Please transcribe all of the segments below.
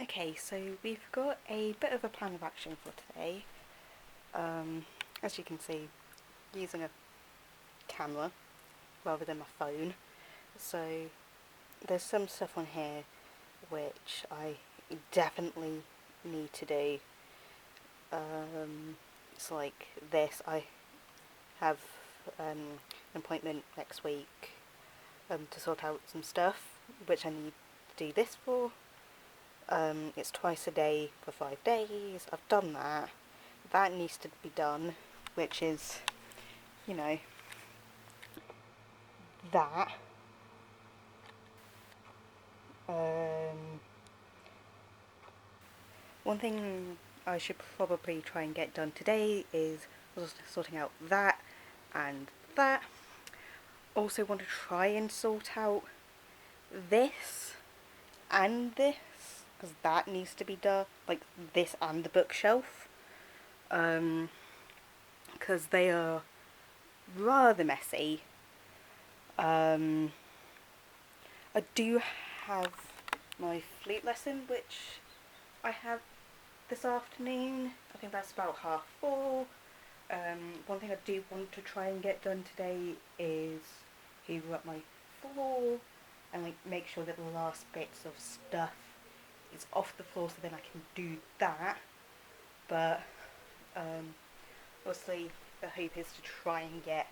Okay, so we've got a bit of a plan of action for today. As you can see, using a camera rather than my phone. So there's some stuff on here which I definitely need to do. It's like this. I have an appointment next week to sort out some stuff which I need to do this for. It's twice a day for 5 days. I've done that. That needs to be done, which is, you know, that. One thing I should probably try and get done today is sorting out that and that. Also want to try and sort out this and this, because that needs to be done, like this and the bookshelf, because they are rather messy. I do have my flute lesson, which I have this afternoon. I think that's about 4:30. One thing I do want to try and get done today is hoover up my floor and like make sure that the last bits of stuff is off the floor, so then I can do that. But obviously the hope is to try and get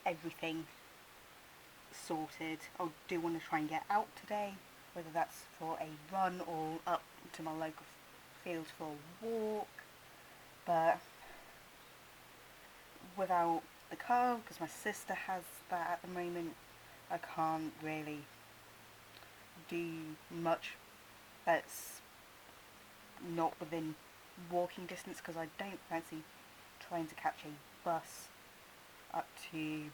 everything sorted. I do want to try and get out today, whether that's for a run or up to my local field for a walk. But without the car, because my sister has that at the moment, I can't really do much that's not within walking distance, because I don't fancy trying to catch a bus up to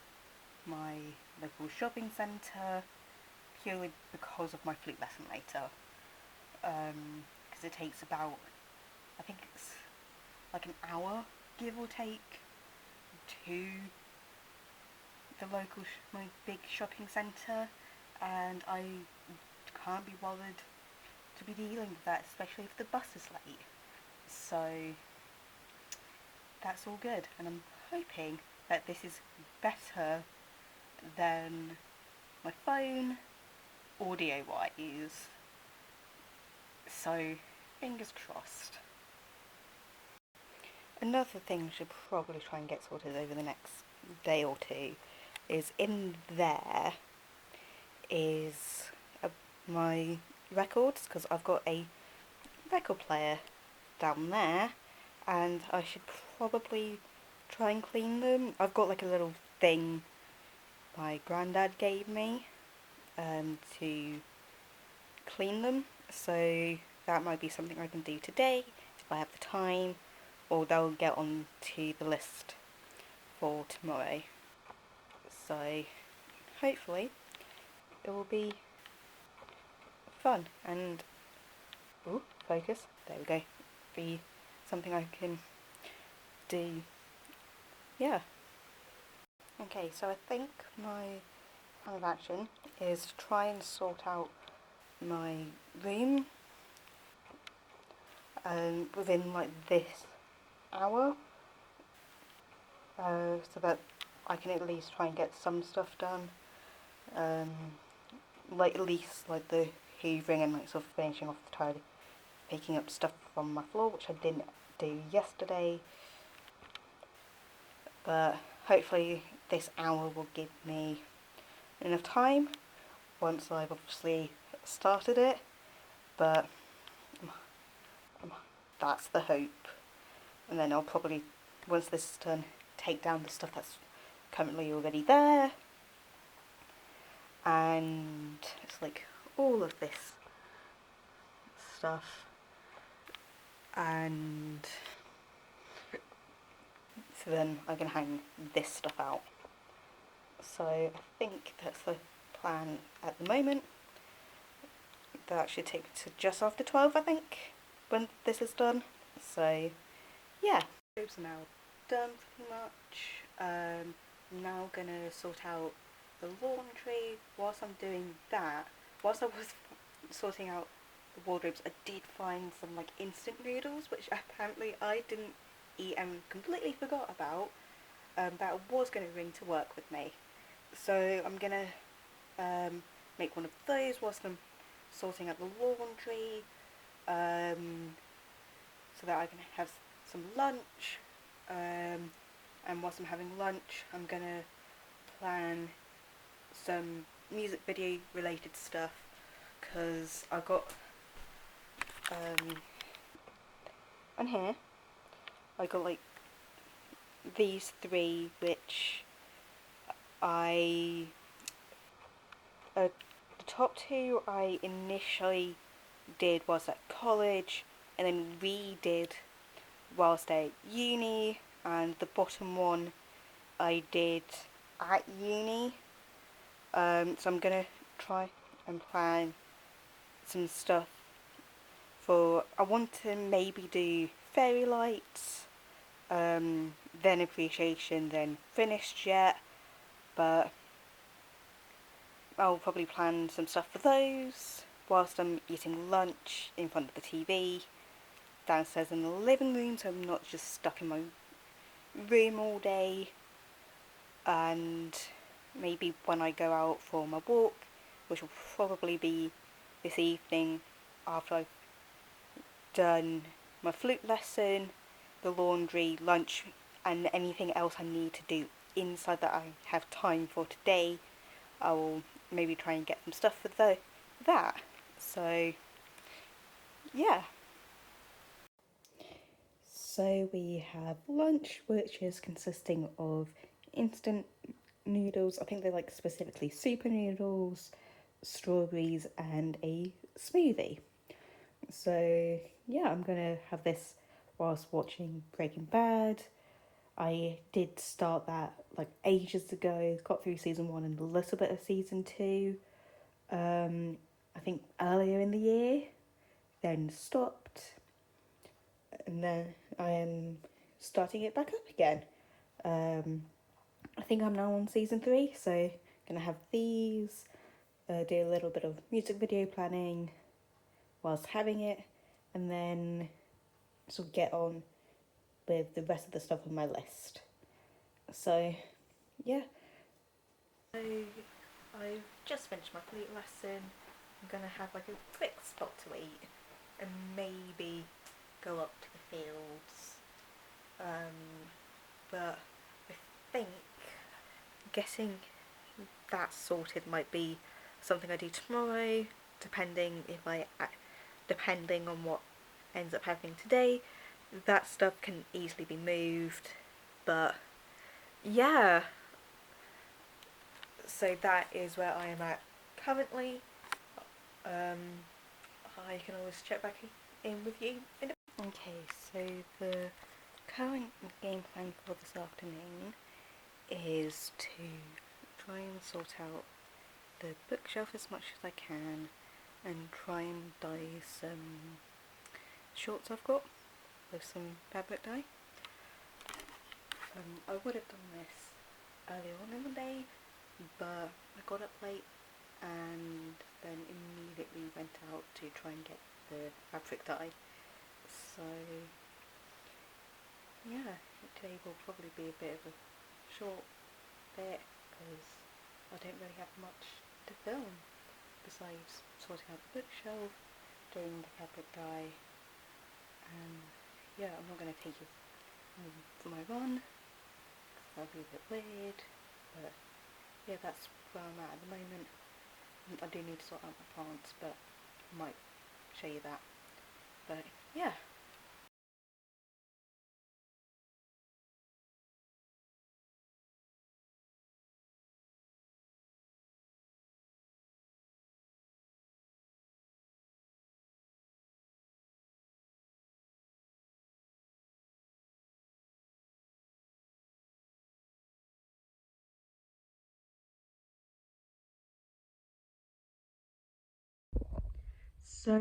my local shopping centre, purely because of my flute lesson later. Because it takes about, I think it's like an hour, give or take, to the local my big shopping centre, and I can't be bothered to be dealing with that, especially if the bus is late. So that's all good, and I'm hoping that this is better than my phone audio wise, so fingers crossed. Another thing I should probably try and get sorted over the next day or two is in there is my records, because I've got a record player down there and I should probably try and clean them. I've got like a little thing my granddad gave me to clean them, so that might be something I can do today if I have the time, or they'll get on to the list for tomorrow. So hopefully it will be fun and focus, there we go, be something I can do. Yeah. Okay, so I think my plan of action is to try and sort out my room within like this hour, so that I can at least try and get some stuff done, like at least like the hoovering and like sort of finishing off the tidy, picking up stuff from my floor, which I didn't do yesterday. But hopefully this hour will give me enough time once I've obviously started it, but that's the hope. And then I'll probably, once this is done, take down the stuff that's currently already there, and it's like all of this stuff, and so then I can hang this stuff out. So I think that's the plan at the moment. That should take to just after 12, I think, when this is done. So yeah, robes are now done pretty much. Now gonna sort out the laundry. Whilst I'm doing that, whilst I was sorting out wardrobes, I did find some like instant noodles, which apparently I didn't eat and completely forgot about, that was going to bring to work with me. So I'm going to make one of those whilst I'm sorting out the laundry, so that I can have some lunch. And whilst I'm having lunch, I'm going to plan some music video related stuff, because I got on here I got like these three, which I the top two I initially did was at college and then redid whilst at uni, and the bottom one I did at uni. So I'm gonna try and plan some stuff for, I want to maybe do fairy lights, then appreciation, then finished yet, but I'll probably plan some stuff for those whilst I'm eating lunch in front of the TV downstairs in the living room, so I'm not just stuck in my room all day. And maybe when I go out for my walk, which will probably be this evening after I've done my flute lesson, the laundry, lunch, and anything else I need to do inside that I have time for today, I will maybe try and get some stuff for that. So, yeah. So we have lunch, which is consisting of instant noodles. I think they're like specifically super noodles, strawberries, and a smoothie. So yeah, I'm gonna have this whilst watching Breaking Bad. I did start that like ages ago, got through season one and a little bit of season two, I think earlier in the year, then stopped, and then I am starting it back up again. I think I'm now on season three, so gonna have these, do a little bit of music video planning whilst having it, and then sort of get on with the rest of the stuff on my list. So, yeah. So, I've just finished my flute lesson. I'm gonna have like a quick spot to eat and maybe go up to the fields. But I think getting that sorted might be something I do tomorrow, depending on what ends up happening today. That stuff can easily be moved, but yeah. So that is where I am at currently. I can always check back in with you in a... Okay, so the current game plan for this afternoon is to try and sort out the bookshelf as much as I can and try and dye some shorts I've got with some fabric dye. I would have done this earlier on in the day, but I got up late and then immediately went out to try and get the fabric dye. So yeah, today will probably be a bit of a short bit because I don't really have much to film besides sorting out the bookshelf, doing the fabric dye, and yeah, I'm not going to take you for my run because that'll be a bit weird, but yeah, that's where I'm at the moment. I do need to sort out my plants, but I might show you that. But yeah. So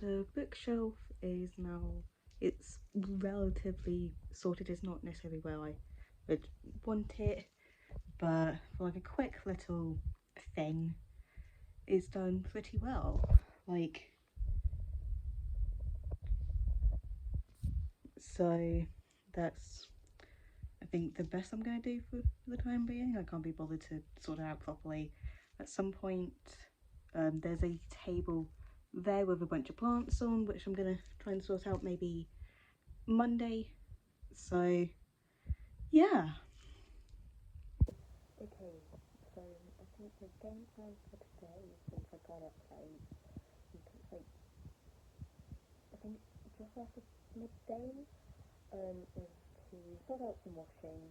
the bookshelf is now, it's relatively sorted. It's not necessarily where I would want it, but for like a quick little thing, it's done pretty well. Like, So that's, I think, the best I'm going to do for the time being. I can't be bothered to sort it out properly. At some point, there's a table there with a bunch of plants on, which I'm going to try and sort out maybe Monday. So, yeah. Okay, so I think the game plan for today, since I got up late, like, I think just after midday, is to sort out some washing.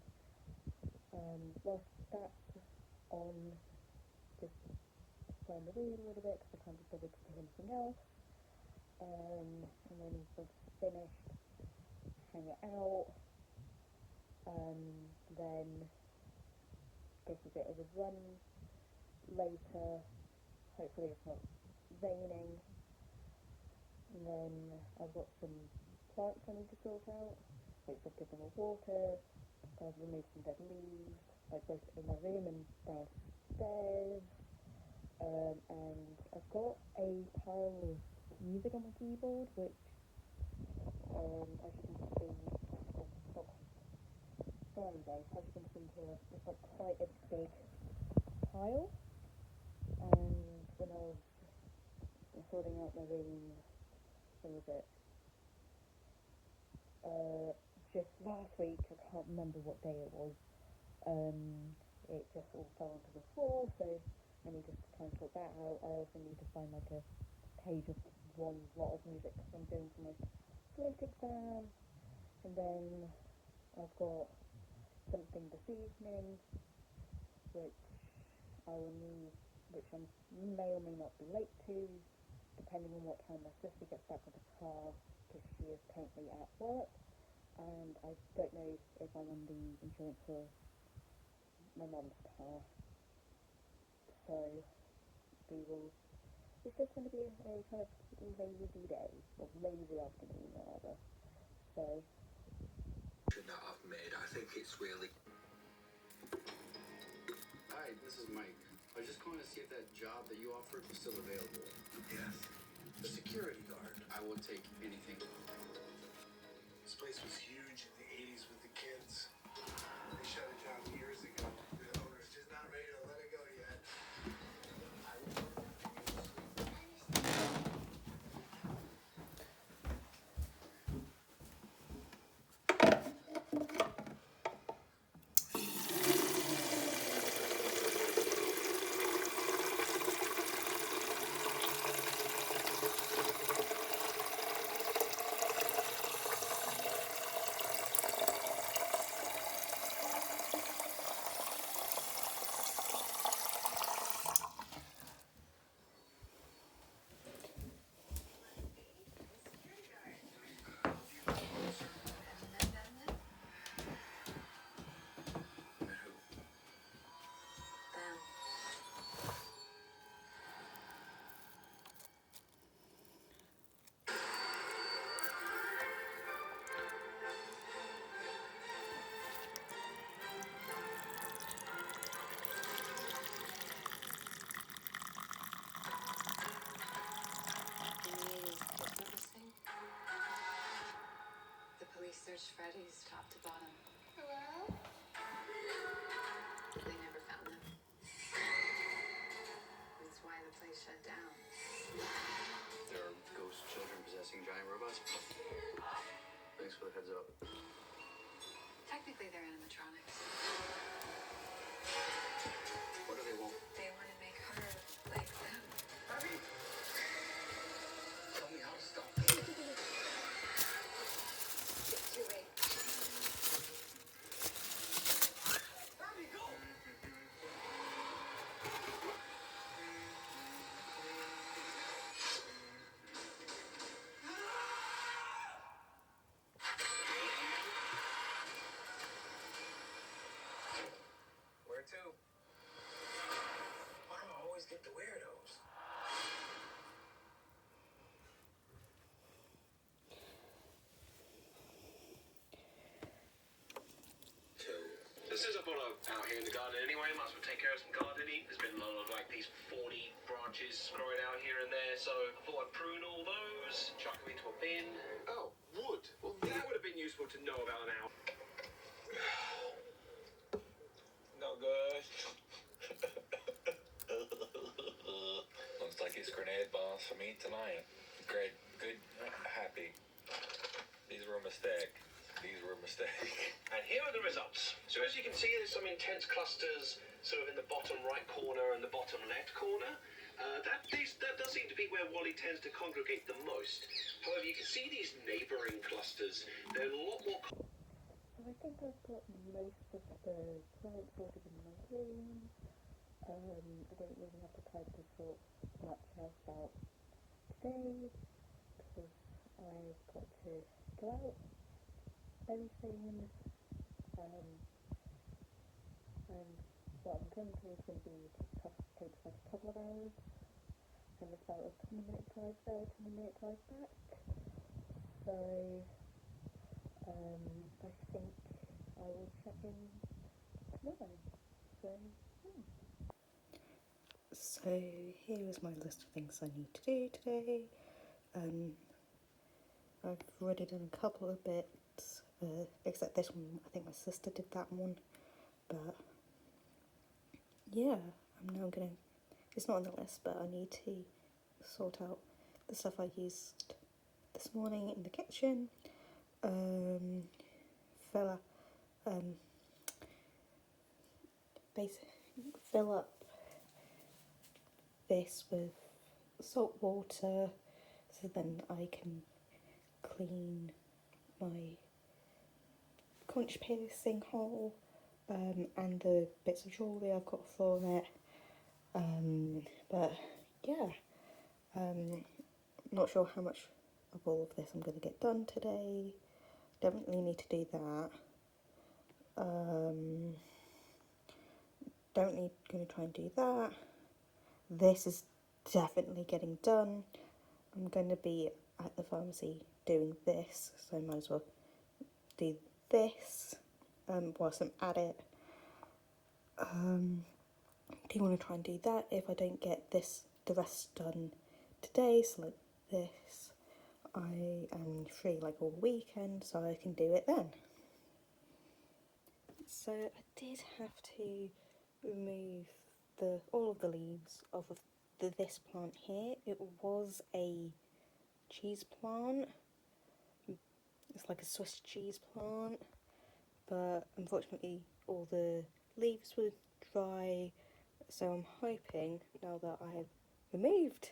Whilst that's on, just find the wheel a little bit because I can't be bothered to do anything else. And then once it's finished, hang it out. Then go for a bit of a run later. Hopefully it's not raining. And then I've got some plants I need to sort out. Like I've given them water. I've removed some dead leaves, like both in my room and downstairs. And I've got a pile of music on my keyboard, which, as you can see, sorry guys, as you can see here, it's like quite a big pile. And when I was sorting out my room, when was it? Just last week, I can't remember what day it was. It just all fell onto the floor, so I need to try and sort that out. I also need to find like a page of one lot of music because I'm doing for my slate exam. And then I've got something this evening, which I will need, which I may or may not be late to, depending on what time my sister gets back with the car, because she is currently at work. And I don't know if I'm on the insurance for my mum's car. So it's just going to be a kind of lazy day, or lazy afternoon rather. So that I've made, I think it's really... Hi, this is Mike. I was just calling to see if that job that you offered was still available. Yes. The security guard. I will take anything. This place was huge in the 80s with the kids. They shut it down years ago. The owner's just not ready to let it go yet. Searched Freddy's top to bottom. Hello? They never found them. That's why the place shut down. There are ghost children possessing giant robots. Thanks for the heads up. Technically, they're animatronics. What do they want? They want to make her like them. Abby! Tell me how to stop. It's too late. Abby, go! Where to? Why do I always get the weirdos? This is a bottle out here in the garden anyway, might as well take care of some gardening. There's been a lot of like these 40 branches growing out here and there, so I thought I'd prune all those, chuck them into a bin. Oh, wood. Well, that would have been useful want to know about now. No good. Looks like it's grenade bombs for me tonight. Great, good, happy. These were a mistake. These were a mistake. And here are the results. So as you can see, there's some intense clusters sort of in the bottom right corner and the bottom left corner. That does seem to be where Wally tends to congregate the most. However, you can see these neighbouring clusters. They're a lot more... So I think I've got most of the plants sorted in my room. I don't really have to try to sort much else out today because I've got to go out very soon. And what I'm going to do is going to be take like a couple of hours, and it's about a 20-minute drive there, 20-minute drive back. So I think I will check in tomorrow. So here is my list of things I need to do today. I've already done a couple of bits, except this one. I think my sister did that one, but yeah, I'm now gonna, it's not on the list, but I need to sort out the stuff I used this morning in the kitchen. Fill up this with salt water so then I can clean my conch piercing hole and the bits of jewellery I've got for it. But yeah, not sure how much of all of this I'm going to get done today. Definitely need to do that. Going to try and do that. This is definitely getting done. I'm going to be at the pharmacy doing this, so I might as well do this whilst I'm at it. Do want to try and do that if I don't get the rest done today, so like this. I am free like all weekend, so I can do it then. So I did have to remove all of the leaves off of this plant here. It was a cheese plant. It's like a Swiss cheese plant, but unfortunately all the leaves were dry, so I'm hoping now that I have removed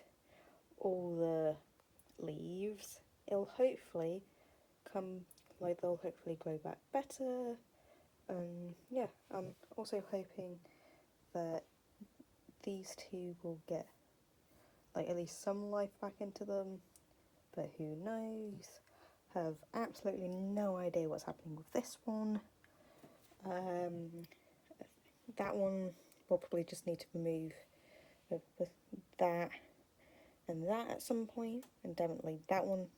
all the leaves, they'll hopefully grow back better. And yeah, I'm also hoping that these two will get like at least some life back into them, but who knows. Have absolutely no idea what's happening with this one. That one will probably just need to remove that and that at some point, and definitely that one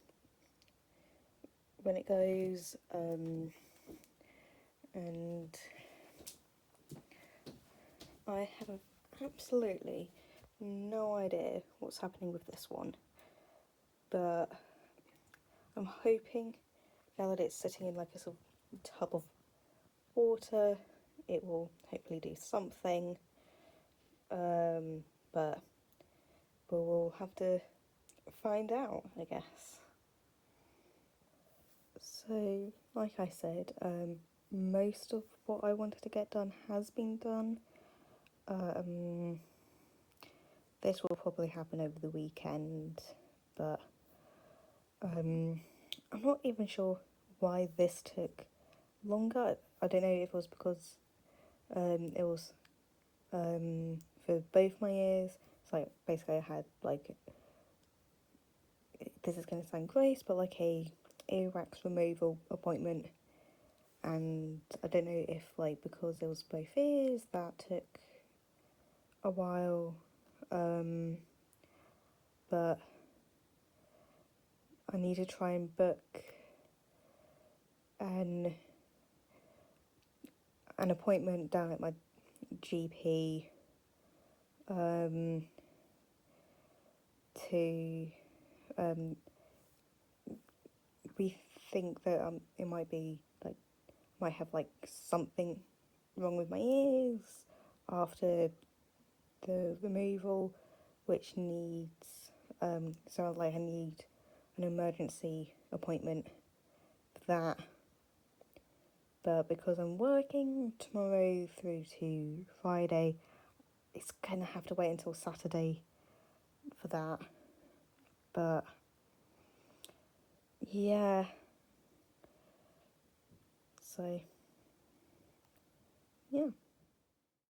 when it goes. And I have absolutely no idea what's happening with this one, but I'm hoping now that it's sitting in like a sort of tub of water, it will hopefully do something, but we'll have to find out, I guess. So, like I said, most of what I wanted to get done has been done. This will probably happen over the weekend, but I'm not even sure why this took longer. I don't know if it was because it was for both my ears. It's like basically I had like, this is going to sound gross, but like a earwax removal appointment, and I don't know if like because it was both ears that took a while, but I need to try and book an appointment down at my GP to be think that it might be like, might have like something wrong with my ears after the removal, which needs, so like I need an emergency appointment for that. But because I'm working tomorrow through to Friday, it's gonna have to wait until Saturday for that. But yeah, so yeah.